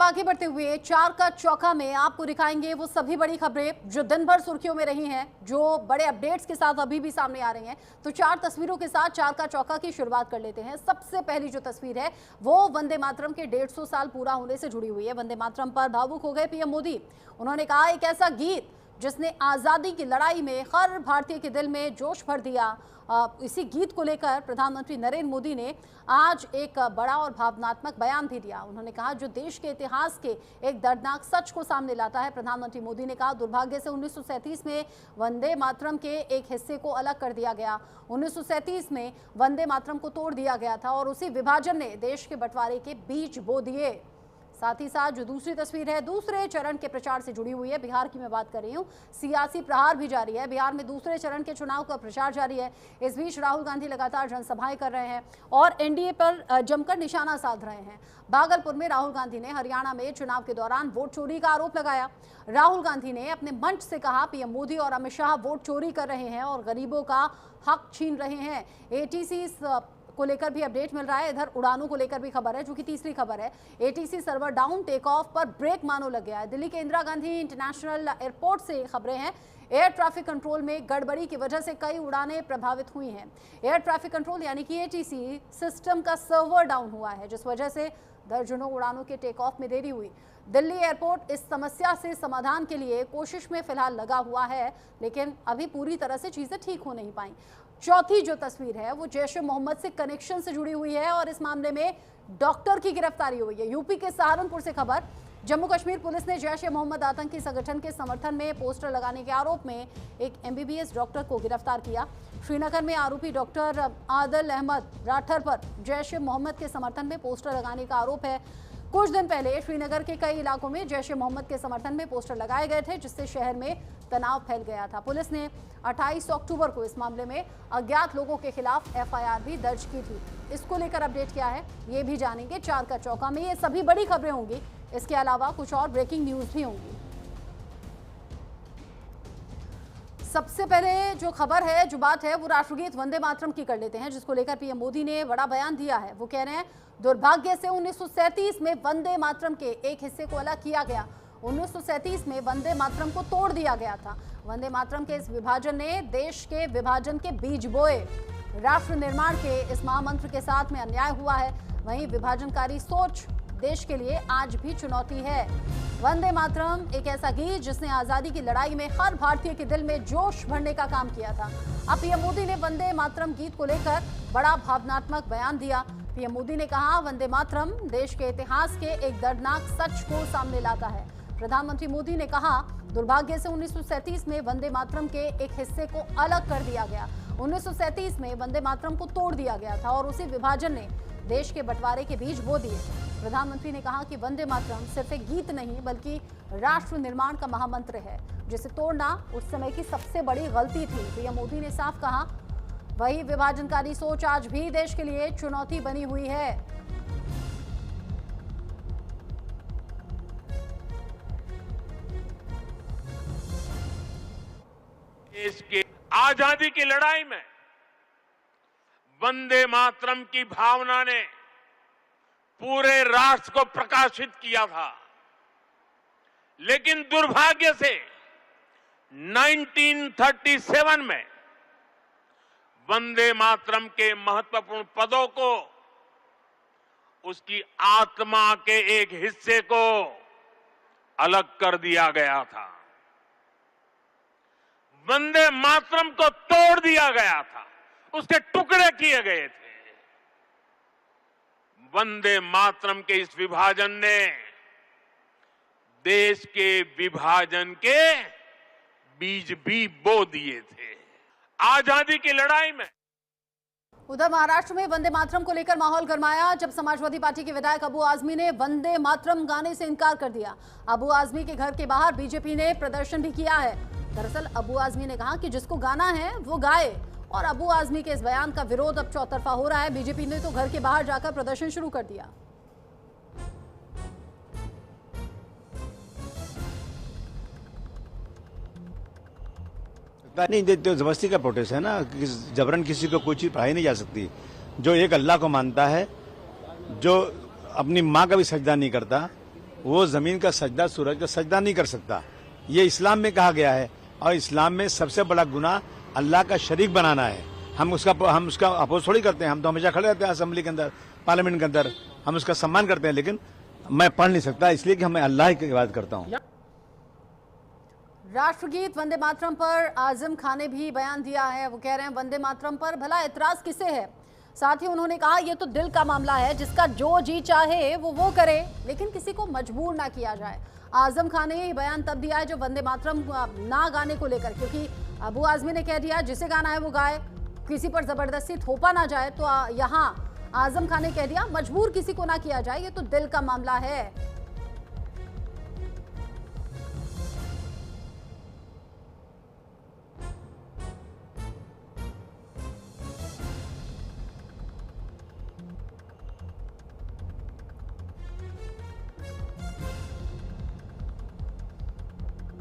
आगे बढ़ते हुए चार का चौका में आपको दिखाएंगे वो सभी बड़ी खबरें जो दिन भर सुर्खियों में रही हैं, जो बड़े अपडेट्स के साथ अभी भी सामने आ रही हैं। तो चार तस्वीरों के साथ चार का चौका की शुरुआत कर लेते हैं। सबसे पहली जो तस्वीर है वो वंदे मातरम के 150 साल पूरा होने से जुड़ी हुई है। वंदे मातरम पर भावुक हो गए पीएम मोदी। उन्होंने कहा, एक ऐसा गीत जिसने आज़ादी की लड़ाई में हर भारतीय के दिल में जोश भर दिया। इसी गीत को लेकर प्रधानमंत्री नरेंद्र मोदी ने आज एक बड़ा और भावनात्मक बयान भी दिया। उन्होंने कहा, जो देश के इतिहास के एक दर्दनाक सच को सामने लाता है। प्रधानमंत्री मोदी ने कहा, दुर्भाग्य से 1937 में वंदे मातरम के एक हिस्से को अलग कर दिया गया। 1937 में वंदे मातरम को तोड़ दिया गया था और उसी विभाजन ने देश के बंटवारे के बीज बो दिए। साथ ही साथ जो दूसरी तस्वीर है दूसरे चरण के प्रचार से जुड़ी हुई है। बिहार की मैं बात कर रही हूँ। सियासी प्रहार भी जारी है। बिहार में दूसरे चरण के चुनाव का प्रचार जारी है। इस बीच राहुल गांधी लगातार जनसभाएं कर रहे हैं और एनडीए पर जमकर निशाना साध रहे हैं। भागलपुर में राहुल गांधी ने हरियाणा में चुनाव के दौरान वोट चोरी का आरोप लगाया। राहुल गांधी ने अपने मंच से कहा, पीएम मोदी और अमित शाह वोट चोरी कर रहे हैं और गरीबों का हक छीन रहे हैं। एटीसी को लेकर भी अपडेट मिल रहा है। इधर उड़ानों को लेकर भी खबर है, जो कि तीसरी खबर है। ATC server down, take off पर ब्रेक मानो लग गया है। दिल्ली के इंदिरा गांधी इंटरनेशनल एयरपोर्ट से खबरें हैं। एयर ट्रैफिक कंट्रोल में गड़बड़ी की वजह से कई उड़ानें प्रभावित हुई हैं। एयर ट्रैफिक कंट्रोल यानी कि एटीसी सिस्टम का सर्वर डाउन हुआ है, जिस वजह से दर्जनों उड़ानों के टेक ऑफ में देरी हुई। दिल्ली एयरपोर्ट इस समस्या से समाधान के लिए कोशिश में फिलहाल लगा हुआ है, लेकिन अभी पूरी तरह से चीजें ठीक हो नहीं पाई। चौथी जो तस्वीर है वो जैश-ए मोहम्मद से कनेक्शन से जुड़ी हुई है और इस मामले में डॉक्टर की गिरफ्तारी हुई है। यूपी के सहारनपुर से खबर। जम्मू कश्मीर पुलिस ने जैश-ए मोहम्मद आतंकी संगठन के समर्थन में पोस्टर लगाने के आरोप में एक एमबीबीएस डॉक्टर को गिरफ्तार किया। श्रीनगर में आरोपी डॉक्टर आदिल अहमद राठर पर जैश-ए मोहम्मद के समर्थन में पोस्टर लगाने का आरोप है। कुछ दिन पहले श्रीनगर के कई इलाकों में जैश-ए मोहम्मद के समर्थन में पोस्टर लगाए गए थे, जिससे शहर में तनाव फैल गया था। पुलिस ने 28 अक्टूबर को इस मामले में अज्ञात लोगों के खिलाफ एफआईआर भी दर्ज की थी। इसको लेकर अपडेट क्या है ये भी जानेंगे चार का चौका में। ये सभी बड़ी खबरें होंगी, इसके अलावा कुछ और ब्रेकिंग न्यूज भी होंगी। सबसे पहले जो खबर है, जो बात है, वो राष्ट्रगीत वंदे मातरम की कर लेते हैं, जिसको लेकर पीएम मोदी ने बड़ा बयान दिया है। वो कह रहे हैं, दुर्भाग्य से 1937 में वंदे मातरम के एक हिस्से को अलग किया गया। 1937 में वंदे मातरम को तोड़ दिया गया था। वंदे मातरम के इस विभाजन ने देश के विभाजन के बीज बोए। राष्ट्र निर्माण के इस महामंत्र के साथ में अन्याय हुआ है। वहीं विभाजनकारी सोच देश के लिए आज भी चुनौती है। वंदे मातरम एक ऐसा गीत जिसने आजादी की लड़ाई में हर भारतीय के दिल में जोश भरने का काम किया था। अब पीएम मोदी ने वंदे मातरम गीत को लेकर बड़ा भावनात्मक बयान दिया। पीएम मोदी ने कहा, वंदे मातरम देश के इतिहास के एक दर्दनाक सच को सामने लाता है। प्रधानमंत्री मोदी ने कहा, दुर्भाग्य से 1937 में वंदे मातरम के एक हिस्से को अलग कर दिया गया। 1937 में वंदे मातरम को तोड़ दिया गया था और उसी विभाजन ने देश के बंटवारे के बीज बो दिए। प्रधानमंत्री ने कहा कि वंदे मातरम सिर्फ एक गीत नहीं बल्कि राष्ट्र निर्माण का महामंत्र है, जिसे तोड़ना उस समय की सबसे बड़ी गलती थी। पीएम मोदी ने साफ कहा, वही विभाजनकारी सोच आज भी देश के लिए चुनौती बनी हुई है। देश की आजादी की लड़ाई में वंदे मातरम की भावना ने पूरे राष्ट्र को प्रकाशित किया था, लेकिन दुर्भाग्य से 1937 में वंदे मातरम के महत्वपूर्ण पदों को, उसकी आत्मा के एक हिस्से को अलग कर दिया गया था। वंदे मातरम को तोड़ दिया गया था, उसके टुकड़े किए गए थे। वंदे मातरम के इस विभाजन ने देश के विभाजन के बीज भी बो दिए थे आजादी की लड़ाई में। उधर महाराष्ट्र में वंदे मातरम को लेकर माहौल गरमाया जब समाजवादी पार्टी के विधायक अबू आजमी ने वंदे मातरम गाने से इनकार कर दिया। अबू आजमी के घर के बाहर बीजेपी ने प्रदर्शन भी किया है। दरअसल अबू आजमी ने कहा कि जिसको गाना है वो गाए, और अबू आजमी के इस बयान का विरोध अब चौतरफा हो रहा है। बीजेपी ने तो घर के बाहर जाकर प्रदर्शन शुरू कर दिया। नहीं, तो जबरदस्ती का प्रोटेस्ट है ना, जबरन किसी को कोई चीज पढ़ाई नहीं जा सकती। जो एक अल्लाह को मानता है, जो अपनी माँ का भी सजदा नहीं करता, वो जमीन का सजदा सूरज का सजदा नहीं कर सकता। ये इस्लाम में कहा गया है और इस्लाम में सबसे बड़ा गुनाह अल्लाह का शरीक बनाना है। हम उसका अपोज थोड़ी करते हैं, हम तो हमेशा खड़े रहते हैं असेंबली के अंदर, पार्लियामेंट के अंदर, हम उसका सम्मान करते हैं। लेकिन मैं पढ़ नहीं सकता इसलिए कि मैं अल्लाह की इबादत करता हूँ। राष्ट्रगीत वंदे मातरम पर आजम खान ने भी बयान दिया है। वो कह रहे हैं वंदे मातरम पर भला एतराज किसे है। साथ ही उन्होंने कहा ये तो दिल का मामला है, जिसका जो जी चाहे वो करे, लेकिन किसी को मजबूर ना किया जाए। आजम खान ने ये बयान तब दिया है जो वंदे मातरम ना गाने को लेकर, क्योंकि अबू आजमी ने कह दिया जिसे गाना है वो गाए, किसी पर जबरदस्ती थोपा ना जाए। तो यहाँ आजम खान ने कह दिया मजबूर किसी को ना किया जाए, ये तो दिल का मामला है।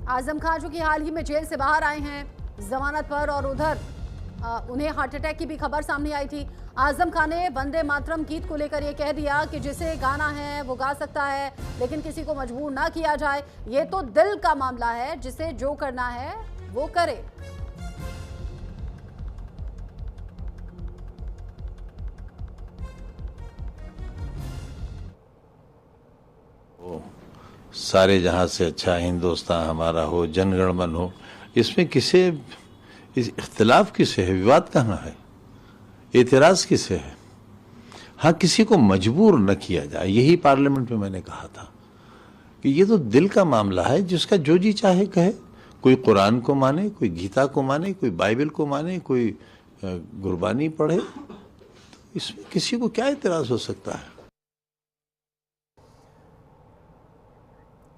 आजम खान जो कि हाल ही में जेल से बाहर आए हैं जमानत पर, और उधर उन्हें हार्ट अटैक की भी खबर सामने आई थी। आजम खान ने वंदे मातरम गीत को लेकर ये कह दिया कि जिसे गाना है वो गा सकता है, लेकिन किसी को मजबूर ना किया जाए, ये तो दिल का मामला है, जिसे जो करना है वो करे। सारे जहां से अच्छा हिंदुस्तान हमारा हो, जनगण मन हो, इसमें किसे इख्तिलाफ किसे है, विवाद कहाँ है, एतराज किसे है। हाँ, किसी को मजबूर न किया जाए, यही पार्लियामेंट में मैंने कहा था कि ये तो दिल का मामला है, जिसका जो जी चाहे कहे। कोई कुरान को माने, कोई गीता को माने, कोई बाइबल को माने, कोई गुरबानी पढ़े, इसमें किसी को क्या एतराज हो सकता है।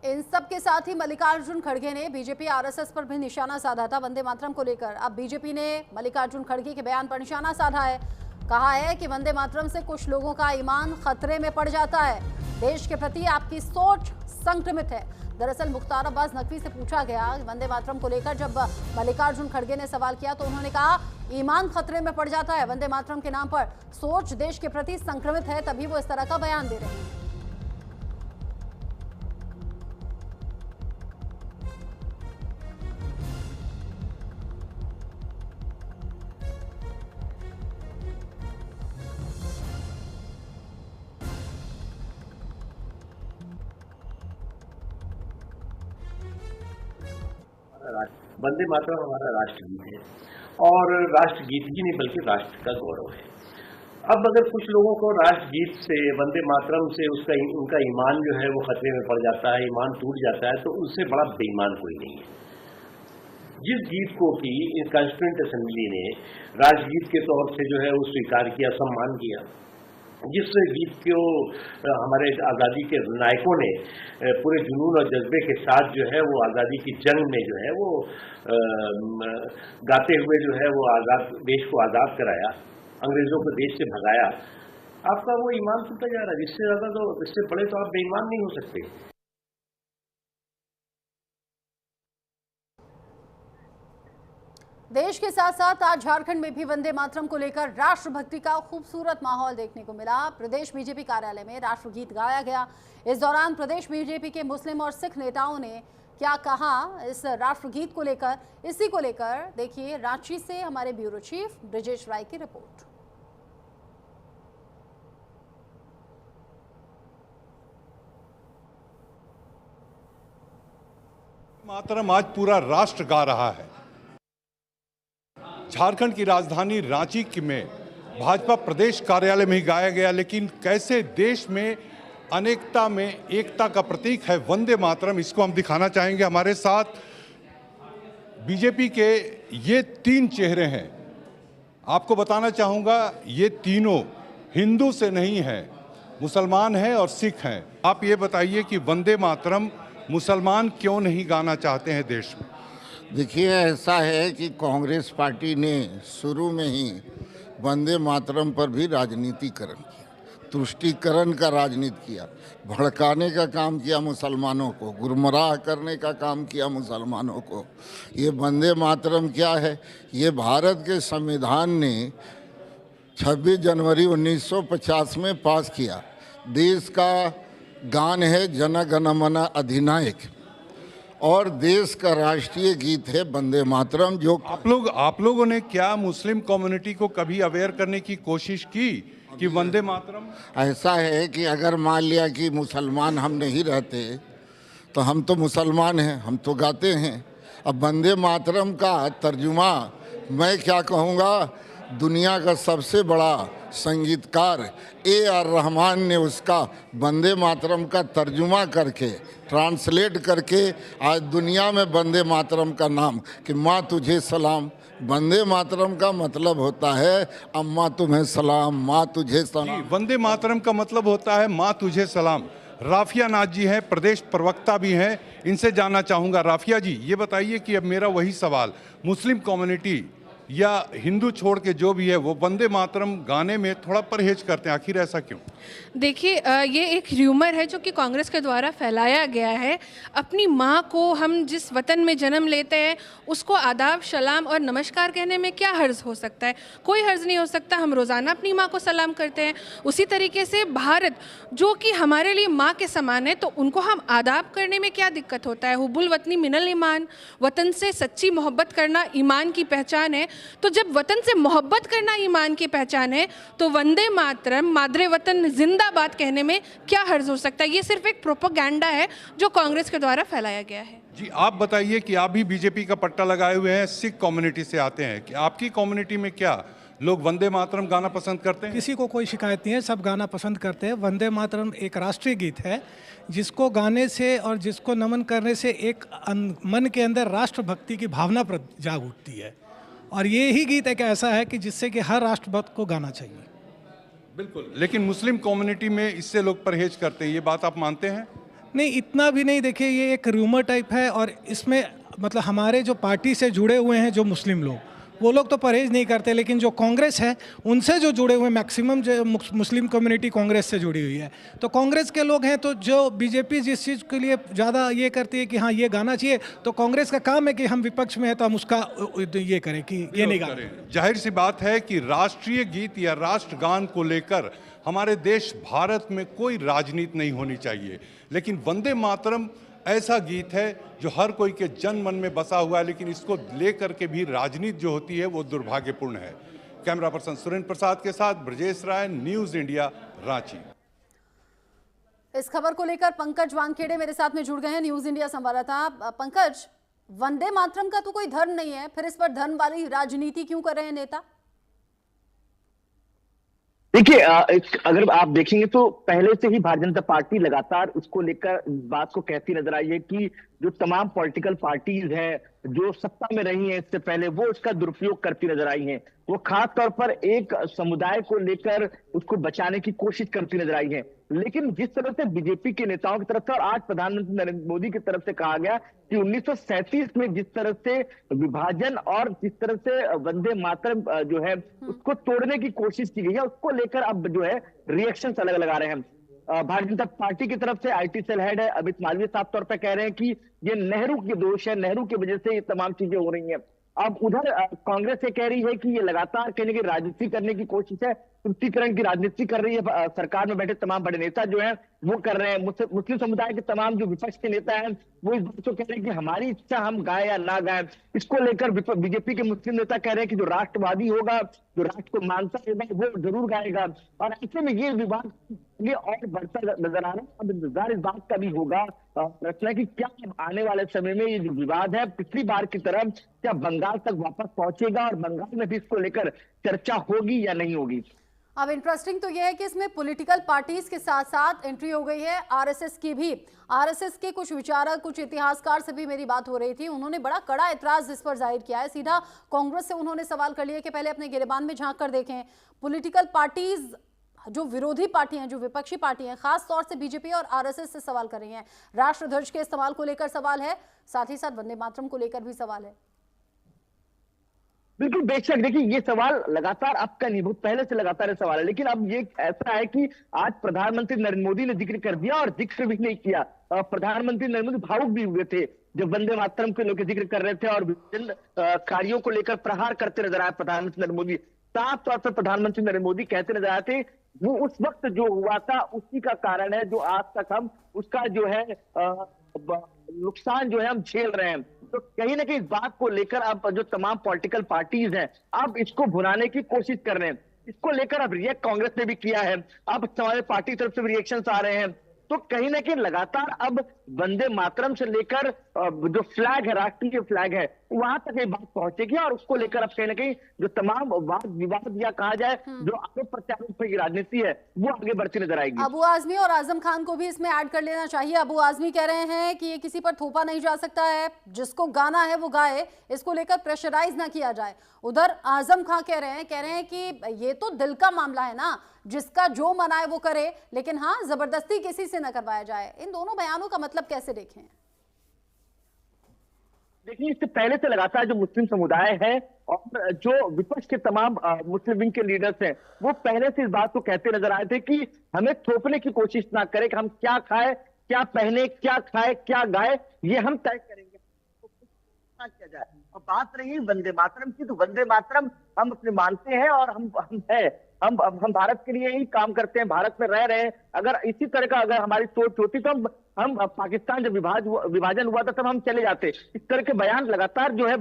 इन सब के साथ ही मल्लिकार्जुन खड़गे ने बीजेपी आरएसएस पर भी निशाना साधा था वंदे मातरम को लेकर। अब बीजेपी ने मल्लिकार्जुन खड़गे के बयान पर निशाना साधा है। कहा है कि वंदे मातरम से कुछ लोगों का ईमान खतरे में पड़ जाता है, देश के प्रति आपकी सोच संक्रमित है। दरअसल मुख्तार अब्बास नकवी से पूछा गया वंदे मातरम को लेकर, जब मल्लिकार्जुन खड़गे ने सवाल किया तो उन्होंने कहा ईमान खतरे में पड़ जाता है, वंदे मातरम के नाम पर सोच देश के प्रति संक्रमित है, तभी वो इस तरह का बयान दे रहे हैं। वंदे मातरम हमारा राष्ट्रगीत है, और राष्ट्रगीत ही नहीं बल्कि राष्ट्र का गौरव है। अब अगर कुछ लोगों को राष्ट्रगीत से, वंदे मातरम से उनका ईमान जो है वो खतरे में पड़ जाता है, ईमान टूट जाता है, तो उससे बड़ा बेईमान कोई नहीं है। जिस गीत को कि कॉन्स्टिट्यूएंट असेंबली ने राष्ट्रगीत के तौर से जो है वो स्वीकार किया, सम्मान किया, जिस गीत को हमारे आज़ादी के नायकों ने पूरे जुनून और जज्बे के साथ जो है वो आज़ादी की जंग में जो है वो गाते हुए जो है वो देश को आज़ाद कराया, अंग्रेजों को देश से भगाया, आपका वो ईमान टूटा जा रहा है। जिससे ज़्यादा तो, इससे बड़े तो आप बेईमान नहीं हो सकते। देश के साथ साथ आज झारखंड में भी वंदे मातरम को लेकर राष्ट्रभक्ति का खूबसूरत माहौल देखने को मिला। प्रदेश बीजेपी कार्यालय में राष्ट्रगीत गाया गया। इस दौरान प्रदेश बीजेपी के मुस्लिम और सिख नेताओं ने क्या कहा इस राष्ट्रगीत को लेकर, इसी को लेकर देखिए रांची से हमारे ब्यूरो चीफ ब्रिजेश राय की रिपोर्ट। मातरम आज पूरा राष्ट्र गा रहा है। झारखंड की राजधानी रांची में भाजपा प्रदेश कार्यालय में ही गाया गया, लेकिन कैसे देश में अनेकता में एकता का प्रतीक है वंदे मातरम, इसको हम दिखाना चाहेंगे। हमारे साथ बीजेपी के ये 3 चेहरे हैं। आपको बताना चाहूँगा ये तीनों हिंदू से नहीं है, मुसलमान हैं और सिख हैं। आप ये बताइए कि वंदे मातरम मुसलमान क्यों नहीं गाना चाहते हैं देश में? देखिए, ऐसा है कि कांग्रेस पार्टी ने शुरू में ही वंदे मातरम पर भी राजनीतिकरण किया, तुष्टीकरण का राजनीति किया, भड़काने का काम किया मुसलमानों को, गुमराह करने का काम किया मुसलमानों को। ये वंदे मातरम क्या है? ये भारत के संविधान ने 26 जनवरी 1950 में पास किया। देश का गान है जन गण मन अधिनायक और देश का राष्ट्रीय गीत है वंदे मातरम। जो आप लोगों ने क्या मुस्लिम कम्युनिटी को कभी अवेयर करने की कोशिश की कि वंदे मातरम? ऐसा है कि अगर मान लिया कि मुसलमान हम नहीं रहते तो हम तो मुसलमान हैं, हम तो गाते हैं। अब वंदे मातरम का तर्जुमा मैं क्या कहूँगा, दुनिया का सबसे बड़ा संगीतकार AR रहमान ने उसका वंदे मातरम का तर्जुमा करके ट्रांसलेट करके आज दुनिया में वंदे मातरम का नाम कि माँ तुझे सलाम। वंदे मातरम का मतलब होता है अम्मा तुम्हें सलाम, माँ तुझे सलाम। वंदे मातरम का मतलब होता है माँ तुझे सलाम। राफिया नाथ जी हैं, प्रदेश प्रवक्ता भी हैं, इनसे जानना चाहूँगा। राफिया जी, ये बताइए कि अब मेरा वही सवाल, मुस्लिम कम्युनिटी या हिंदू छोड़ के जो भी है वो वंदे मातरम गाने में थोड़ा परहेज करते हैं, आखिर ऐसा क्यों? देखिए, ये एक र्यूमर है जो कि कांग्रेस के द्वारा फैलाया गया है। अपनी माँ को हम जिस वतन में जन्म लेते हैं उसको आदाब, सलाम और नमस्कार कहने में क्या हर्ज हो सकता है? कोई हर्ज नहीं हो सकता। हम रोज़ाना अपनी माँ को सलाम करते हैं। उसी तरीके से भारत जो कि हमारे लिए माँ के समान है, तो उनको हम आदाब करने में क्या दिक्कत होता है? हुब्बुल वतनी मिनल ईमान, वतन से सच्ची मोहब्बत करना ईमान की पहचान है। तो जब वतन से मोहब्बत करना ईमान की पहचान है तो वंदे मातरम, मादरे वतन जिंदाबाद कहने में क्या हर्ज हो सकता है? ये सिर्फ एक प्रोपेगेंडा है जो कांग्रेस के द्वारा फैलाया गया है। जी, आप बताइए कि आप भी बीजेपी का पट्टा लगाए हुए हैं, सिख कम्युनिटी से आते हैं, कि आपकी कम्युनिटी में क्या लोग वंदे मातरम गाना पसंद करते हैं? किसी को कोई शिकायत नहीं है, सब गाना पसंद करते हैं। वंदे मातरम एक राष्ट्रीय गीत है जिसको गाने से और जिसको नमन करने से एक मन के अंदर राष्ट्रभक्ति की भावना जाग उठती है। और ये ही गीत एक ऐसा है कि जिससे कि हर राष्ट्रभक्त को गाना चाहिए। बिल्कुल, लेकिन मुस्लिम कम्युनिटी में इससे लोग परहेज करते हैं, ये बात आप मानते हैं? नहीं, इतना भी नहीं। देखिए, ये एक रूमर टाइप है और इसमें मतलब हमारे जो पार्टी से जुड़े हुए हैं जो मुस्लिम लोग, वो लोग तो परहेज नहीं करते, लेकिन जो कांग्रेस है उनसे जो जुड़े हुए मैक्सिमम जो मुस्लिम कम्युनिटी कांग्रेस से जुड़ी हुई है, तो कांग्रेस के लोग हैं। तो जो बीजेपी जिस चीज़ के लिए ज़्यादा ये करती है कि हाँ ये गाना चाहिए, तो कांग्रेस का काम है कि हम विपक्ष में है तो हम उसका ये करें कि ये नहीं गाना। जाहिर सी बात है कि राष्ट्रीय गीत या राष्ट्रगान को लेकर हमारे देश भारत में कोई राजनीति नहीं होनी चाहिए, लेकिन वंदे मातरम ऐसा गीत है जो हर कोई के जन मन में बसा हुआ है, लेकिन इसको लेकर के भी राजनीति जो होती है वो दुर्भाग्यपूर्ण है। कैमरा पर्सन सुरेंद्र प्रसाद के साथ ब्रजेश राय, न्यूज इंडिया, रांची। इस खबर को लेकर पंकज वानखेड़े मेरे साथ में जुड़ गए हैं, न्यूज इंडिया संवाददाता। पंकज, वंदे मातरम का तो कोई धर्म नहीं है, फिर इस पर धर्म वाली राजनीति क्यों कर रहे हैं नेता? देखिए, अगर आप देखेंगे तो पहले से ही भारतीय जनता पार्टी लगातार उसको लेकर बात को कहती नजर आई है कि जो तमाम पॉलिटिकल पार्टीज हैं जो सत्ता में रही हैं इससे पहले, वो उसका दुरुपयोग करती नजर आई हैं। वो खास तौर पर एक समुदाय को लेकर उसको बचाने की कोशिश करती नजर आई है। लेकिन जिस तरह से बीजेपी के नेताओं की तरफ से और आज प्रधानमंत्री नरेंद्र मोदी की तरफ से कहा गया कि 1937 में जिस तरह से विभाजन और जिस तरह से वंदे मातरम जो है उसको तोड़ने की कोशिश की गई है, उसको लेकर अब जो है रिएक्शन अलग अलग आ रहे हैं। भारतीय जनता पार्टी की तरफ से IT सेल हेड है अमित मालवीय साफ तौर पर कह रहे हैं कि ये नेहरू के दोष है, नेहरू की वजह से ये तमाम चीजें हो रही हैं। अब उधर कांग्रेस ये कह रही है कि ये लगातार कहने की राजनीति करने की कोशिश है, तुष्टीकरण की राजनीति कर रही है। सरकार में बैठे तमाम बड़े नेता जो हैं वो कर रहे हैं। मुस्लिम समुदाय के तमाम जो विपक्ष के नेता हैं वो इस बात को कह रहे हैं कि हमारी इच्छा हम गाएं या ना गाएं। इसको लेकर बीजेपी के मुस्लिम नेता कह रहे हैं कि जो राष्ट्रवादी होगा, जो राष्ट्र को मानता होगा, वो जरूर गाएगा। और ऐसे में ये विवाद ये और बढ़ता नजर आ रहा है। अब इंतजार इस बात का भी होगा रचना की क्या आने वाले समय में ये जो विवाद है पिछली बार की तरह क्या बंगाल तक वापस पहुंचेगा और बंगाल में भी इसको लेकर चर्चा होगी या नहीं होगी। अब इंटरेस्टिंग तो यह है कि इसमें पॉलिटिकल पार्टीज के साथ साथ एंट्री हो गई है आरएसएस की भी। आरएसएस के कुछ विचारक, कुछ इतिहासकार से भी मेरी बात हो रही थी, उन्होंने बड़ा कड़ा एतराज इस पर जाहिर किया है। सीधा कांग्रेस से उन्होंने सवाल कर लिया कि पहले अपने गिरेबान में झांक कर देखें। पॉलिटिकल पार्टीज जो विरोधी पार्टी हैं, जो विपक्षी पार्टी हैं, खास तौर से बीजेपी और आरएसएस से सवाल कर रही हैं। राष्ट्रध्वज के इस्तेमाल को लेकर सवाल है, साथ ही साथ वंदे मातरम को लेकर भी सवाल है। बिल्कुल बेशक, देखिए ये सवाल लगातार आपका नहीं, बहुत पहले से लगातार सवाल है, लेकिन अब ये ऐसा है कि आज प्रधानमंत्री नरेंद्र मोदी ने जिक्र कर दिया और जिक्र भी नहीं किया। प्रधानमंत्री नरेंद्र मोदी भावुक भी हुए थे जब वंदे मातरम के लोग जिक्र कर रहे थे और विभिन्न कार्यों को लेकर प्रहार करते नजर आए प्रधानमंत्री नरेंद्र मोदी। साफ तौर पर प्रधानमंत्री नरेंद्र मोदी कहते नजर आए थे वो उस वक्त जो हुआ था उसी का कारण है, जो आज तक हम उसका जो है नुकसान जो है हम झेल रहे हैं। तो कहीं ना कहीं इस बात को लेकर अब जो तमाम पॉलिटिकल पार्टीज हैं अब इसको भुनाने की कोशिश कर रहे हैं। इसको लेकर अब रिएक्ट कांग्रेस ने भी किया है, अब हमारे पार्टी की तरफ से भी रिएक्शंस आ रहे हैं। तो कहीं ना कहीं लगातार अब वंदे मातरम से लेकर जो फ्लैग है, राष्ट्रीय फ्लैग है, वहां तक ये बात पहुंचेगी और उसको लेकर अब कहीं ना कहीं जो तमाम वाद विवाद या कहा जाए जो आगे प्रत्यारोप की राजनीति है वो आगे बढ़ती नजर आएगी। अबू आजमी और आजम खान को भी इसमें ऐड कर लेना चाहिए। अबू आजमी कह रहे हैं कि ये किसी पर थोपा नहीं जा सकता है, जिसको गाना है वो गाए, इसको लेकर प्रेशराइज ना किया जाए। उधर आजम खान कह रहे हैं कि ये तो दिल का मामला है ना, जिसका जो मना है वो करे, लेकिन हाँ जबरदस्ती किसी से न करवाया जाए। इन दोनों बयानों का मतलब कैसे देखें? देखिए, इससे पहले से लगातार जो मुस्लिम समुदाय है और जो विपक्ष के तमाम मुस्लिम विंग के लीडर्स हैं वो पहले से इस बात को कहते नजर आए थे कि हमें थोपने की कोशिश ना करें कि हम क्या खाए, क्या पहने, क्या खाए, क्या गाए, ये हम तय करेंगे, तो किया जाए। और बात रही वंदे मातरम की, तो वंदे मातरम हम अपने मानते हैं और हम भारत के लिए ही काम करते हैं, भारत में रह रहे हैं। अगर इसी तरह का अगर हमारी सोच होती तो हम पाकिस्तान जब विभाजन हुआ था तब हम चले जाते। इस तरह के बयान लगातार जो है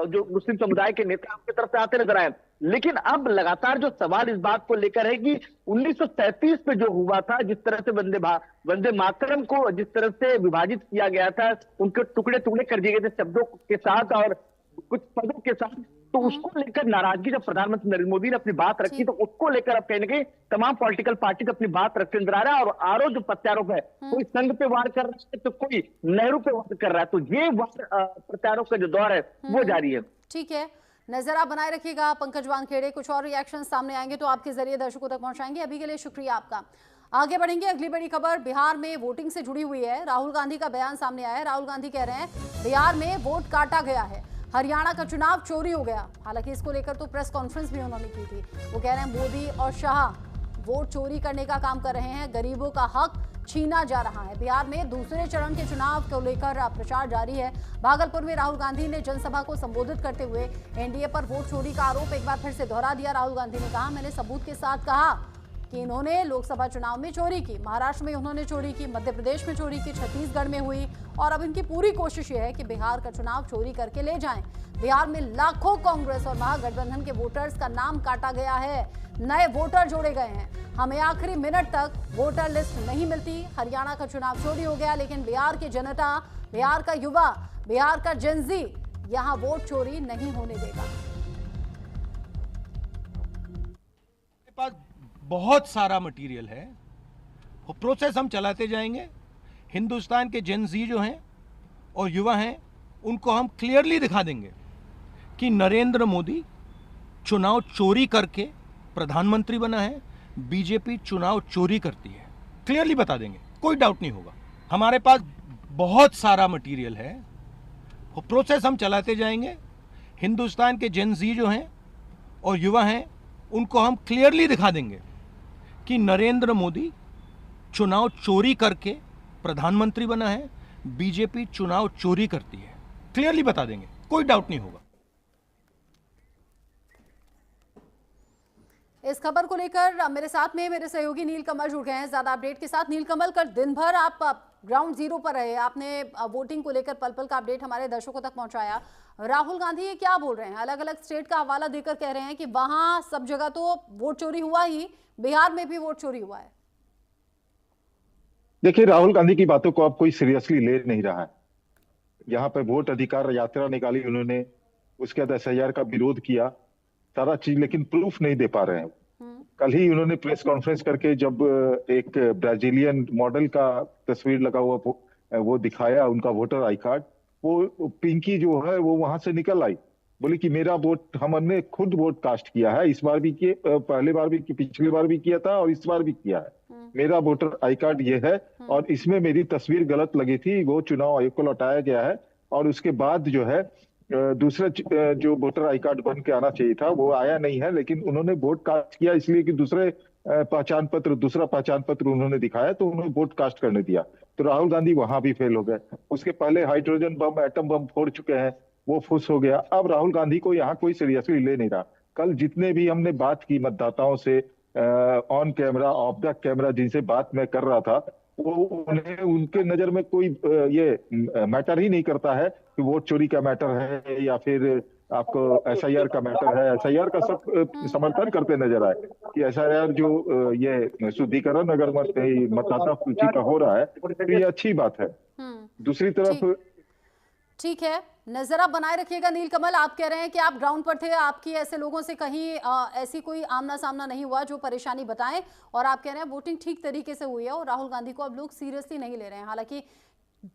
जो मुस्लिम समुदाय के नेता आपकी तरफ से आते नजर आए। लेकिन अब लगातार जो सवाल इस बात को लेकर है कि 1937 में जो हुआ था, जिस तरह से वंदे मातरम को जिस तरह से विभाजित किया गया था, उनके टुकड़े टुकड़े कर दिए गए थे शब्दों के साथ और कुछ पदों के साथ, तो उसको लेकर नाराजगी जब प्रधानमंत्री नरेंद्र मोदी ने अपनी बात रखी तो उसको लेकर अब कहीं ना कहीं तमाम पॉलिटिकल पार्टी अपनी बात रखते नजर आ रहा है। और आरोप जो प्रत्यारोप है, कोई संघ पे वार कर रहा है तो कोई नेहरू पे वार कर रहा है, तो ये प्रत्यारोप का जो दौर है वो जारी है। ठीक है, नजर आप बनाए रखिएगा पंकज वानखेड़े। कुछ और रिएक्शन सामने आएंगे तो आपके जरिए दर्शकों तक पहुंचाएंगे। अभी के लिए शुक्रिया आपका। आगे बढ़ेंगे, अगली बड़ी खबर बिहार में वोटिंग से जुड़ी हुई है। राहुल गांधी का बयान सामने आया है। राहुल गांधी कह रहे हैं बिहार में वोट काटा गया है, हरियाणा का चुनाव चोरी हो गया। हालांकि इसको लेकर तो प्रेस कॉन्फ्रेंस भी उन्होंने की थी। वो कह रहे हैं मोदी और शाह वोट चोरी करने का काम कर रहे हैं, गरीबों का हक छीना जा रहा है। बिहार में दूसरे चरण के चुनाव को लेकर प्रचार जारी है। भागलपुर में राहुल गांधी ने जनसभा को संबोधित करते हुए एनडीए पर वोट चोरी का आरोप एक बार फिर से दोहरा दिया। राहुल गांधी ने कहा, मैंने सबूत के साथ कहा कि इन्होंने लोकसभा चुनाव में चोरी की, महाराष्ट्र में उन्होंने चोरी की, मध्य प्रदेश में चोरी की, छत्तीसगढ़ में हुई, और अब इनकी पूरी कोशिश ये है कि बिहार का चुनाव चोरी करके ले जाएं। बिहार में लाखों कांग्रेस और महागठबंधन के वोटर्स का नाम काटा गया है, नए वोटर जोड़े गए हैं, हमें आखिरी मिनट तक वोटर लिस्ट नहीं मिलती। हरियाणा का चुनाव चोरी हो गया, लेकिन बिहार की जनता, बिहार का युवा, बिहार का जेनजी यहां वोट चोरी नहीं होने देगा। पास बहुत सारा मटेरियल है, वो प्रोसेस हम चलाते जाएंगे। हिंदुस्तान के जेनजी जो हैं और युवा हैं उनको हम क्लियरली दिखा देंगे कि नरेंद्र मोदी चुनाव चोरी करके प्रधानमंत्री बना है, बीजेपी चुनाव चोरी करती है। क्लियरली बता देंगे, कोई डाउट नहीं होगा। हमारे पास बहुत सारा मटेरियल है, वो प्रोसेस हम चलाते जाएंगे। हिंदुस्तान के जेनजी जो हैं और युवा हैं उनको हम क्लियरली दिखा देंगे कि नरेंद्र मोदी चुनाव चोरी करके प्रधानमंत्री बना है, बीजेपी चुनाव चोरी करती है। क्लियरली बता देंगे, कोई डाउट नहीं होगा। इस खबर को लेकर मेरे साथ में मेरे सहयोगी नील कमल जुड़ गए हैं ज्यादा अपडेट के साथ। नील कमल, कल दिन भर आप ग्राउंड जीरो पर रहे, आपने वोटिंग को लेकर पल पल का अपडेट हमारे दर्शकों तक पहुंचाया। राहुल गांधी ये क्या बोल रहे हैं? अलग अलग स्टेट का हवाला देकर कह रहे हैं कि वहां सब जगह तो वोट चोरी हुआ ही, बिहार में भी वोट चोरी हुआ है। देखिए, राहुल गांधी की बातों को अब कोई सीरियसली ले नहीं रहा है। यहाँ पे वोट अधिकार यात्रा निकाली उन्होंने, उसके बाद SIR का विरोध किया, सारा चीज, लेकिन प्रूफ नहीं दे पा रहे हैं। कल ही उन्होंने प्रेस कॉन्फ्रेंस करके जब एक ब्राजीलियन मॉडल का तस्वीर लगा हुआ वो दिखाया, उनका वोटर आई कार्ड, वो पिंकी जो है वो वहां से निकल आई, बोली कि मेरा वोट, हमने खुद वोट कास्ट किया है, इस बार भी किए, पहले बार भी, पिछली बार भी किया था और इस बार भी किया है, मेरा वोटर आई कार्ड ये है और इसमें मेरी तस्वीर गलत लगी थी, वो चुनाव आयोग को लौटाया गया है। और उसके बाद जो है दूसरा जो वोटर आई कार्ड बन के आना चाहिए था वो आया नहीं है, लेकिन उन्होंने वोट कास्ट किया इसलिए कि दूसरा पहचान पत्र उन्होंने दिखाया तो उन्होंने वोट कास्ट करने दिया। तो राहुल गांधी वहां भी फेल हो गए। उसके पहले हाइड्रोजन बम, एटम बम फोड़ चुके हैं, वो फुस हो गया। अब राहुल गांधी को यहाँ कोई सीरियसली ले नहीं रहा। कल जितने भी हमने बात की मतदाताओं से, on camera off the camera जिनसे बात मैं कर रहा था, वो उन्हें उनके नजर में कोई ये मैटर ही नहीं करता है कि वोट चोरी का मैटर है या फिर आपको एसआईआर का मैटर है। एसआईआर का सब समर्थन करते नजर आए कि एसआईआर जो ये शुद्धिकरण अगर मतदाता सूची का हो रहा है तो ये अच्छी बात है। दूसरी तरफ ठीक है, नजर आप बनाए रखिएगा। नीलकमल, आप कह रहे हैं कि आप ग्राउंड पर थे, आपकी ऐसे लोगों से कहीं ऐसी कोई आमना सामना नहीं हुआ जो परेशानी बताएं, और आप कह रहे हैं वोटिंग ठीक तरीके से हुई है और राहुल गांधी को अब लोग सीरियसली नहीं ले रहे हैं। हालांकि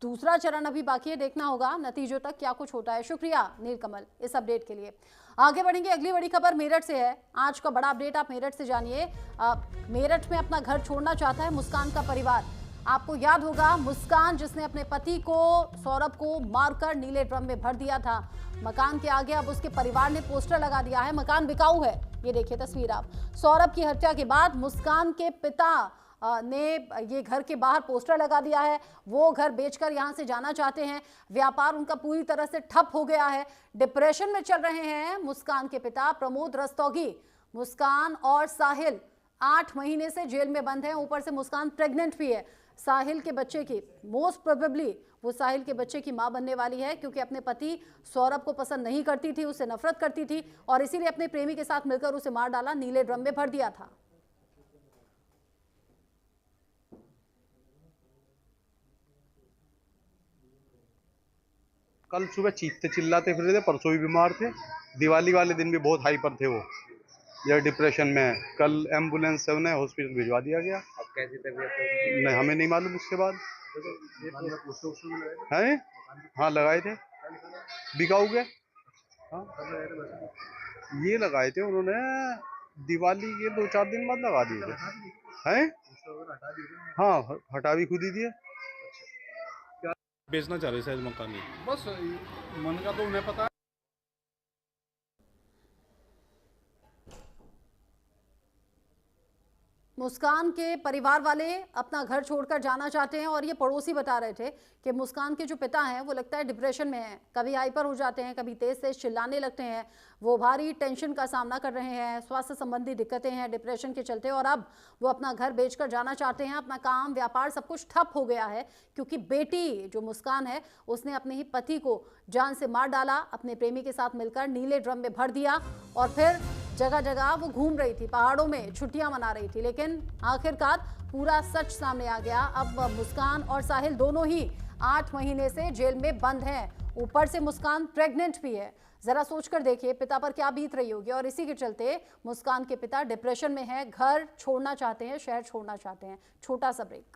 दूसरा चरण अभी बाकी है, देखना होगा नतीजों तक क्या कुछ होता है। शुक्रिया नीलकमल इस अपडेट के लिए। आगे बढ़ेंगे, अगली बड़ी खबर मेरठ से है। आज का बड़ा अपडेट आप मेरठ से जानिए। मेरठ में अपना घर छोड़ना चाहता है मुस्कान का परिवार। आपको याद होगा मुस्कान जिसने अपने पति को सौरभ को मारकर नीले ड्रम में भर दिया था। मकान के आगे अब उसके परिवार ने पोस्टर लगा दिया है, मकान बिकाऊ है। ये देखिए तस्वीर आप। सौरभ की हत्या के बाद मुस्कान के पिता ने ये घर के बाहर पोस्टर लगा दिया है। वो घर बेचकर यहाँ से जाना चाहते हैं। व्यापार उनका पूरी तरह से ठप हो गया है। डिप्रेशन में चल रहे हैं मुस्कान के पिता प्रमोद रस्तोगी। मुस्कान और साहिल 8 महीने से जेल में बंद हैं। ऊपर से मुस्कान प्रेग्नेंट भी है। साहिल के बच्चे की मोस्ट प्रोबेबली वो साहिल के बच्चे की मां बनने वाली है, क्योंकि अपने पति सौरभ को पसंद नहीं करती थी, उससे नफरत करती थी और इसीलिए अपने प्रेमी के साथ मिलकर उसे मार डाला, नीले ड्रम में भर दिया था। कल सुबह चीखते चिल्लाते फिर रहे थे, परसों भी बीमार थे, दिवाली वाले दिन भी बहुत हाइपर थे वो, यह डिप्रेशन में है। कल एम्बुलेंस से उन्हें हॉस्पिटल भिजवा दिया गया। अब कैसी तबीयत नहीं हमें नहीं मालूम। उसके बाद है हाँ लगाए थे, बिकाऊ गए। हाँ ये लगाए थे उन्होंने, दिवाली के 2-4 दिन बाद लगा दिए थे। हैं हाँ हटा भी खुद ही दिए। बेचना चाह रहे शायद मकान, बस मन का तो उन्हें पता है। मुस्कान के परिवार वाले अपना घर छोड़कर जाना चाहते हैं और ये पड़ोसी बता रहे थे कि मुस्कान के जो पिता हैं वो लगता है डिप्रेशन में हैं, कभी हाइपर हो जाते हैं, कभी तेज तेज चिल्लाने लगते हैं। वो भारी टेंशन का सामना कर रहे हैं, स्वास्थ्य संबंधी दिक्कतें हैं डिप्रेशन के चलते, और अब वो अपना घर बेचकर जाना चाहते हैं। अपना काम व्यापार सब कुछ ठप हो गया है, क्योंकि बेटी जो मुस्कान है उसने अपने ही पति को जान से मार डाला, अपने प्रेमी के साथ मिलकर नीले ड्रम में भर दिया और फिर जगह जगह वो घूम रही थी, पहाड़ों में छुट्टियां मना रही थी। लेकिन आखिरकार पूरा सच सामने आ गया। अब मुस्कान और साहिल दोनों ही 8 महीने से जेल में बंद हैं। ऊपर से मुस्कान प्रेग्नेंट भी है। जरा सोचकर देखिए पिता पर क्या बीत रही होगी। और इसी के चलते मुस्कान के पिता डिप्रेशन में है, घर छोड़ना चाहते हैं, शहर छोड़ना चाहते हैं। छोटा सा ब्रेक।